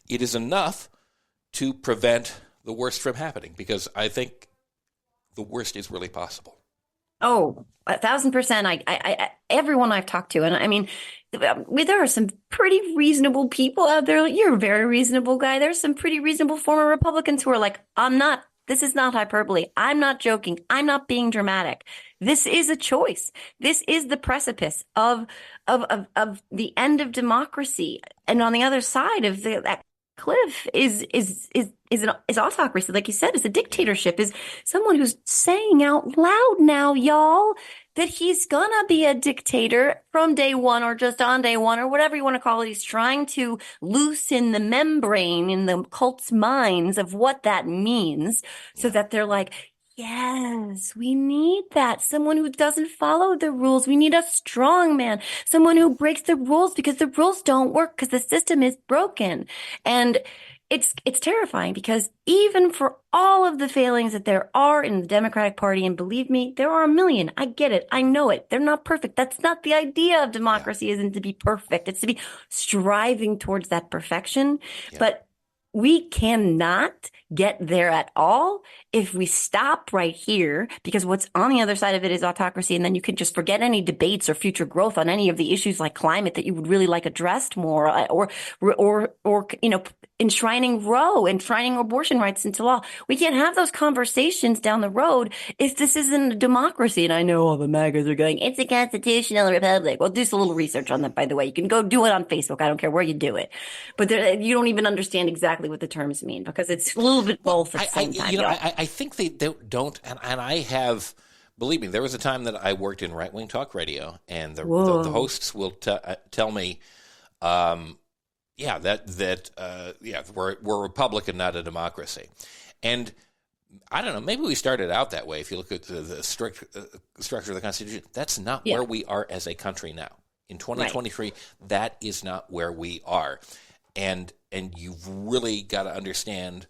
it is enough to prevent the worst from happening, because I think the worst is really possible. Oh, 1,000%. Everyone I've talked to, and I mean, there are some pretty reasonable people out there. You're a very reasonable guy. There's some pretty reasonable former Republicans who are like, this is not hyperbole. I'm not joking. I'm not being dramatic. This is a choice. This is the precipice of the end of democracy. And on the other side of that cliff is autocracy. Like you said, is a dictatorship, is someone who's saying out loud now, y'all, that he's gonna be a dictator from day one, or just on day one, or whatever you want to call it. He's trying to loosen the membrane in the cult's minds of what that means, so that they're like, yes, we need that. Someone who doesn't follow the rules. We need a strong man, someone who breaks the rules because the rules don't work, because the system is broken. And it's terrifying, because even for all of the failings that there are in the Democratic Party, and believe me, there are a million. I get it. I know it. They're not perfect. That's not the idea of democracy, isn't to be perfect. It's to be striving towards that perfection. Yeah. But we cannot get there at all if we stop right here, because what's on the other side of it is autocracy. And then you can just forget any debates or future growth on any of the issues like climate that you would really like addressed more, or enshrining Roe, enshrining abortion rights into law. We can't have those conversations down the road if this isn't a democracy. And I know all the MAGAs are going, it's a constitutional republic. Well, do a little research on that, by the way. You can go do it on Facebook. I don't care where you do it. But you don't even understand exactly what the terms mean, because it's a little bit both at the same time. I think they don't, and I have, believe me, there was a time that I worked in right-wing talk radio, and the hosts will tell me, we're Republican, not a democracy. And I don't know, maybe we started out that way. If you look at the strict structure of the Constitution, that's not where we are as a country now. In 2023, that is not where we are. And you've really got to understand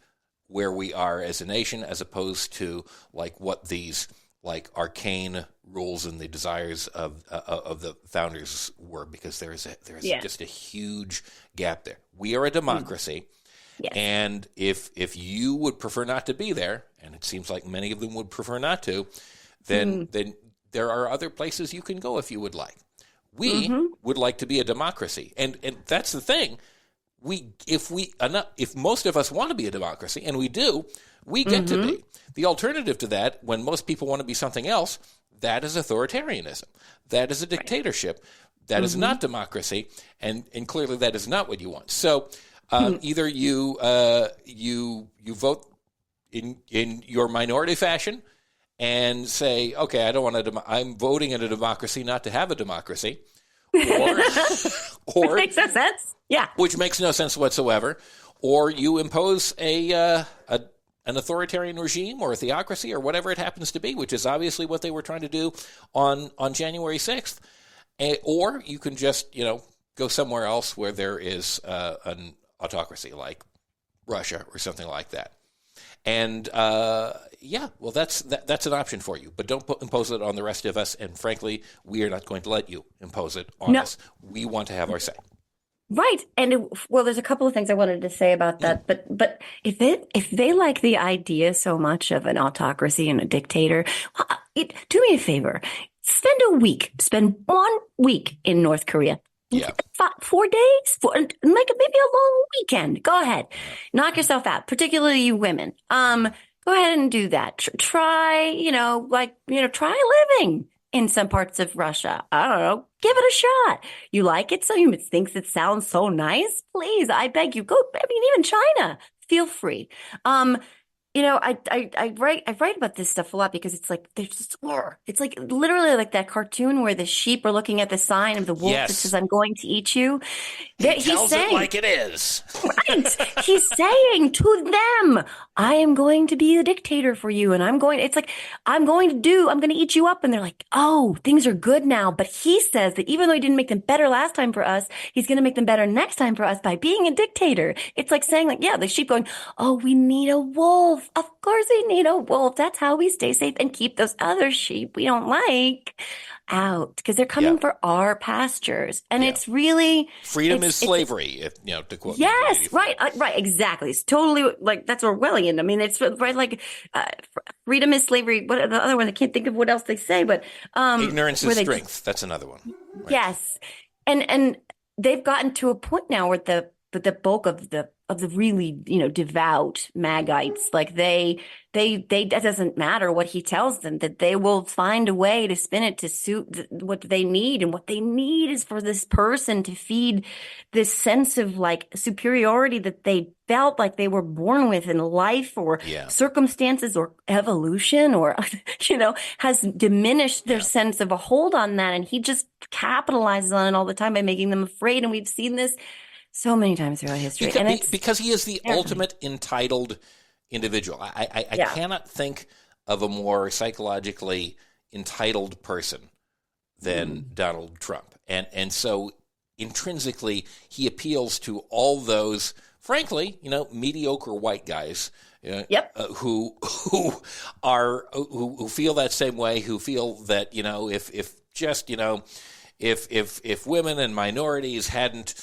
where we are as a nation, as opposed to like what these like arcane rules and the desires of the founders were, because there's just a huge gap there. We are a democracy, and if you would prefer not to be there, and it seems like many of them would prefer not to, then there are other places you can go if you would like. We would like to be a democracy, and that's the thing. If most of us want to be a democracy, and we do, we get to be. The alternative to that, when most people want to be something else, that is authoritarianism. That is a dictatorship. That is not democracy, and clearly that is not what you want. So either you vote in your minority fashion and say, okay, I don't want I'm voting in a democracy not to have a democracy, or makes no sense. Yeah, which makes no sense whatsoever. Or you impose an authoritarian regime or a theocracy or whatever it happens to be, which is obviously what they were trying to do on January 6th. Or you can just, go somewhere else where there is an autocracy like Russia or something like that. And that's an option for you. But don't impose it on the rest of us. And frankly, we are not going to let you impose it on us. We want to have our say. Right. And there's a couple of things I wanted to say about that. But if they like the idea so much of an autocracy and a dictator, do me a favor. Spend 1 week in North Korea. Yeah. 4 days, maybe a long weekend. Go ahead. Knock yourself out, particularly you women. Go ahead and do that. Try living in some parts of Russia. I don't know. Give it a shot. You like it? So you thinks it sounds so nice? Please, I beg you, go. I mean, even China, feel free. I write about this stuff a lot, because it's like it's like literally like that cartoon where the sheep are looking at the sign of the wolf that says, "I'm going to eat you." He's saying it like it is. Right. He's saying to them, "I am going to be the dictator for you, and I'm going to eat you up." And they're like, "Oh, things are good now." But he says that even though he didn't make them better last time for us, he's going to make them better next time for us by being a dictator. It's like saying, the sheep going, "Oh, we need a wolf. Of course we need a wolf. That's how we stay safe and keep those other sheep we don't like out because they're Yeah. coming for our pastures. And Yeah. it's really Freedom is slavery, if, to quote. yes, right, right, exactly. It's totally like that's Orwellian. I mean, it's right like freedom is slavery. What are the other one? I can't think of what else they say, but Ignorance is strength. That's another one. Right. Yes, and they've gotten to a point now where the bulk of the really devout Magites, like they that doesn't matter what he tells them, that they will find a way to spin it to suit what they need, and what they need is for this person to feed this sense of like superiority that they felt like they were born with in life or circumstances or evolution or has diminished their sense of a hold on that, and he just capitalizes on it all the time by making them afraid. And we've seen this so many times throughout history. Because he is the ultimate entitled individual. I cannot think of a more psychologically entitled person than Donald Trump. And so intrinsically, he appeals to all those, frankly, mediocre white guys who feel that same way, who feel that, if women and minorities hadn't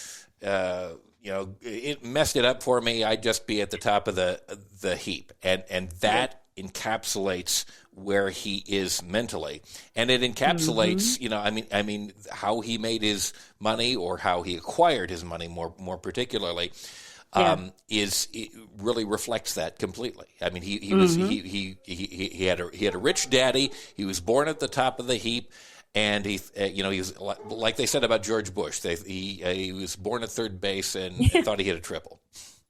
it messed it up for me, I'd just be at the top of the heap. And that encapsulates where he is mentally. And it encapsulates, how he made his money, or how he acquired his money more particularly, it really reflects that completely. I mean, he had a rich daddy. He was born at the top of the heap. And he was like they said about George Bush. He was born at third base and thought he hit a triple.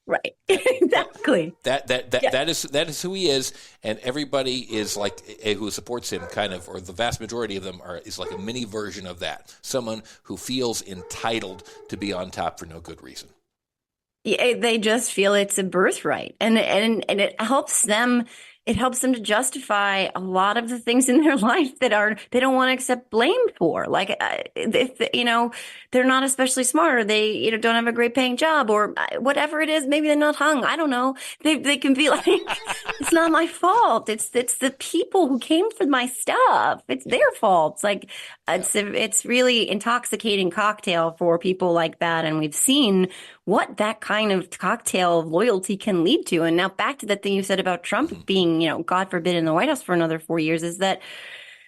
Right, exactly. That is who he is, and everybody is like who supports him, kind of, or the vast majority of them is like a mini version of that. Someone who feels entitled to be on top for no good reason. Yeah, they just feel it's a birthright, and it helps them. It helps them to justify a lot of the things in their life that they don't want to accept blame for. Like, if they're not especially smart, or they don't have a great paying job, or whatever it is. Maybe they're not hung. I don't know. They can be like, it's not my fault. It's the people who came for my stuff. It's their fault. It's like it's really intoxicating cocktail for people like that, and we've seen what that kind of cocktail of loyalty can lead to. And now back to that thing you said about Trump being, God forbid, in the White House for another 4 years, is that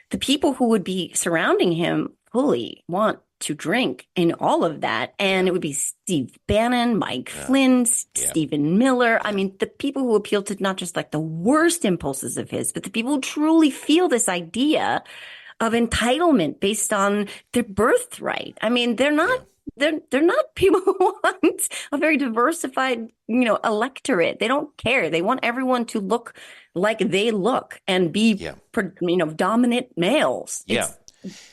the people who would be surrounding him fully want to drink in all of that. And it would be Steve Bannon, Mike Flynn, Stephen Miller. I mean, the people who appeal to not just like the worst impulses of his, but the people who truly feel this idea of entitlement based on their birthright. I mean, they're not people who want a very diversified, electorate. They don't care. They want everyone to look like they look and be, dominant males. It's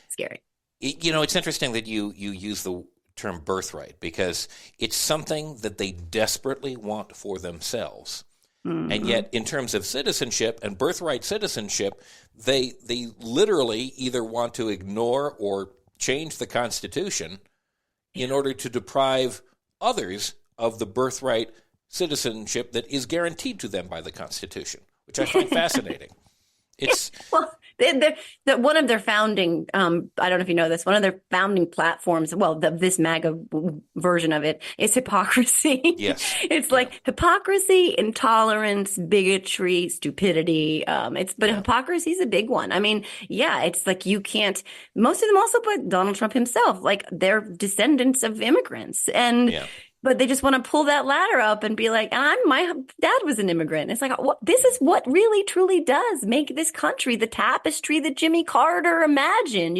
scary. It's interesting that you use the term birthright, because it's something that they desperately want for themselves. Mm-hmm. And yet, in terms of citizenship and birthright citizenship, they literally either want to ignore or change the Constitution in order to deprive others of the birthright citizenship that is guaranteed to them by the Constitution, which I find fascinating. It's one of their founding. I don't know if you know this. One of their founding platforms. Well, this MAGA version of it is hypocrisy. Yes, it's like hypocrisy, intolerance, bigotry, stupidity. Hypocrisy is a big one. I mean, it's like you can't. Most of them also put Donald Trump himself, like they're descendants of immigrants, but they just want to pull that ladder up and be like, my dad was an immigrant. It's like, this is what really, truly does make this country the tapestry that Jimmy Carter imagined,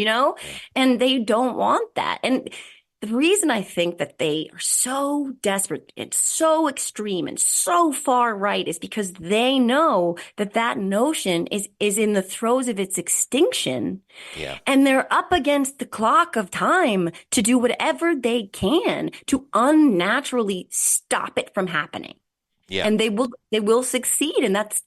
and they don't want that. And the reason I think that they are so desperate and so extreme and so far right is because they know that notion is in the throes of its extinction. Yeah. And they're up against the clock of time to do whatever they can to unnaturally stop it from happening. Yeah. And they will succeed. And that's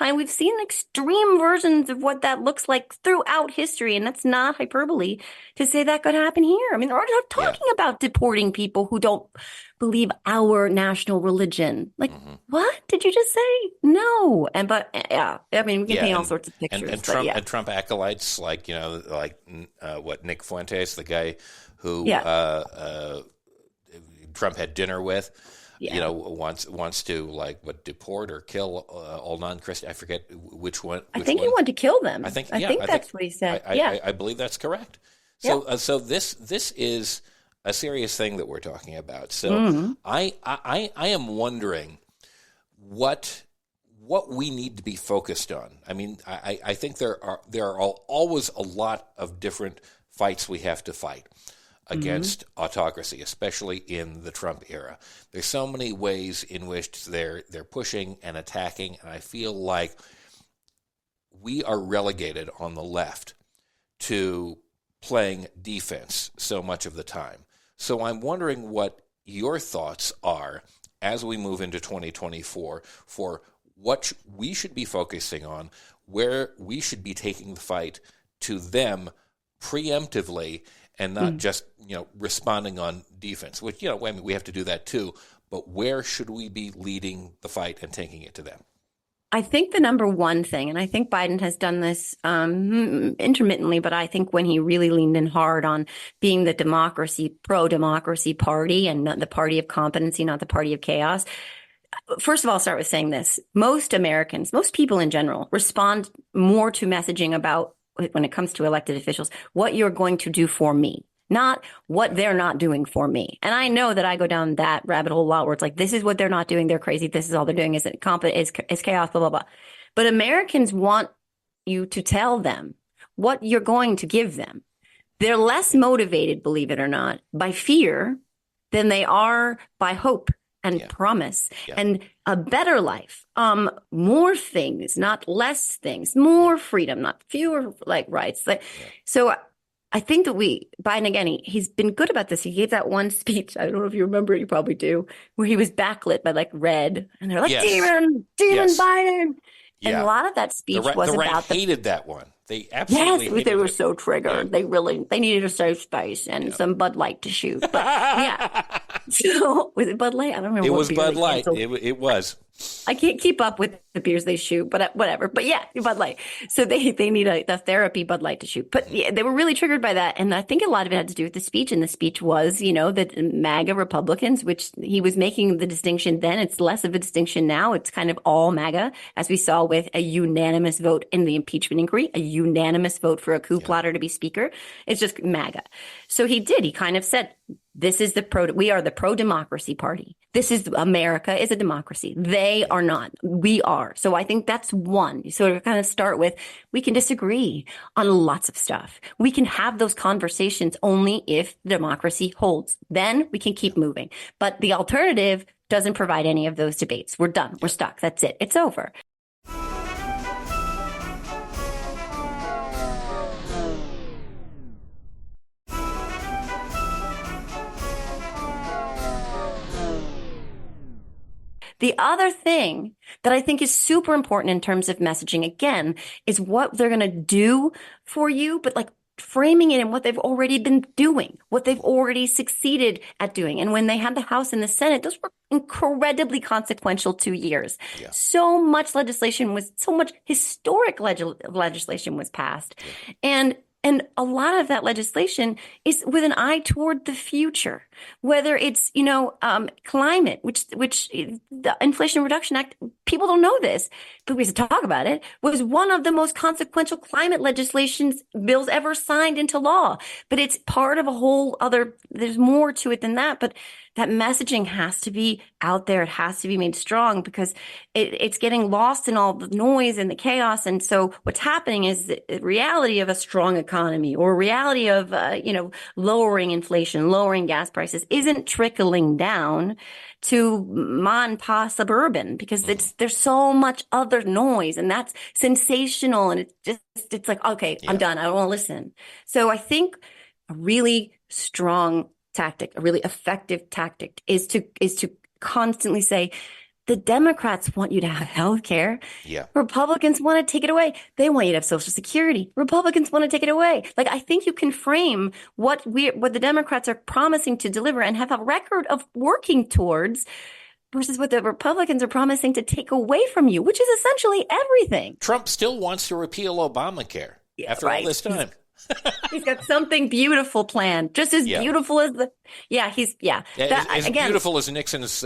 we've seen extreme versions of what that looks like throughout history. And that's not hyperbole to say that could happen here. I mean, they're talking about deporting people who don't believe our national religion. Like, what did you just say? No. I mean, we can paint all sorts of pictures. And Trump acolytes, like, Nick Fuentes, the guy who Trump had dinner with, wants to deport or kill all non-Christian. I forget which one. I think he wanted to kill them. I think that's what he said. I believe that's correct. So, so this is a serious thing that we're talking about. So I am wondering what we need to be focused on. I mean, I think there are always a lot of different fights we have to fight against autocracy, especially in the Trump era. There's so many ways in which they're pushing and attacking, and I feel like we are relegated on the left to playing defense so much of the time. So I'm wondering what your thoughts are as we move into 2024 for what we should be focusing on, where we should be taking the fight to them preemptively and not just, responding on defense, which, we have to do that too. But where should we be leading the fight and taking it to them? I think the number one thing, and I think Biden has done this intermittently, but I think when he really leaned in hard on being the pro-democracy party and not the party of competency, not the party of chaos. First of all, I'll start with saying this. Most Americans, most people in general, respond more to messaging about, when it comes to elected officials, what you're going to do for me, not what they're not doing for me. And I know that I go down that rabbit hole a lot where it's like, this is what they're not doing. They're crazy. This is all they're doing is chaos, blah, blah, blah. But Americans want you to tell them what you're going to give them. They're less motivated, believe it or not, by fear than they are by hope and promise and a better life, more things, not less things, more freedom, not fewer rights. So I think that Biden, again, he's been good about this. He gave that one speech. I don't know if you remember it. You probably do, where he was backlit by red, and they're like, demon Biden. And a lot of that speech was about hated that one. They absolutely hated they were so triggered. Yeah. They needed a safe space and some Bud Light to shoot. But so was it Bud Light? I don't remember. It was Bud Light. It was. I can't keep up with the beers they shoot, but whatever. But Bud Light. So they need a therapy Bud Light to shoot. But they were really triggered by that. And I think a lot of it had to do with the speech. And the speech was, that MAGA Republicans, which he was making the distinction then. It's less of a distinction now. It's kind of all MAGA, as we saw with a unanimous vote in the impeachment inquiry, a unanimous vote for a coup plotter to be speaker. It's just MAGA. So he kind of said, we are the pro-democracy party. America is a democracy. They are not. We are. So I think that's one. So to kind of start with, we can disagree on lots of stuff. We can have those conversations only if democracy holds. Then we can keep moving. But the alternative doesn't provide any of those debates. We're done. We're stuck. That's it. It's over. The other thing that I think is super important in terms of messaging, again, is what they're going to do for you, but framing it in what they've already been doing, what they've already succeeded at doing. And when they had the House and the Senate, those were incredibly consequential 2 years. Yeah. So much historic legislation was passed. Yeah. And a lot of that legislation is with an eye toward the future, whether it's, climate, which the Inflation Reduction Act, people don't know this, but we have to talk about it, was one of the most consequential climate legislations bills ever signed into law. But it's part of a whole there's more to it than that. But that messaging has to be out there. It has to be made strong because it's getting lost in all the noise and the chaos. And so what's happening is the reality of a strong economy or reality of, lowering inflation, lowering gas prices isn't trickling down to ma and pa suburban because there's so much other noise and that's sensational. And it's like, okay, I'm done. I don't want to listen. So I think a really strong tactic, a really effective tactic is to constantly say, The Democrats want you to have health care. Yeah. Republicans want to take it away. They want you to have Social Security. Republicans want to take it away. Like, I think you can frame what the Democrats are promising to deliver and have a record of working towards versus what the Republicans are promising to take away from you, which is essentially everything. Trump still wants to repeal Obamacare after all this time. He's got something beautiful planned, just as beautiful as as beautiful as Nixon's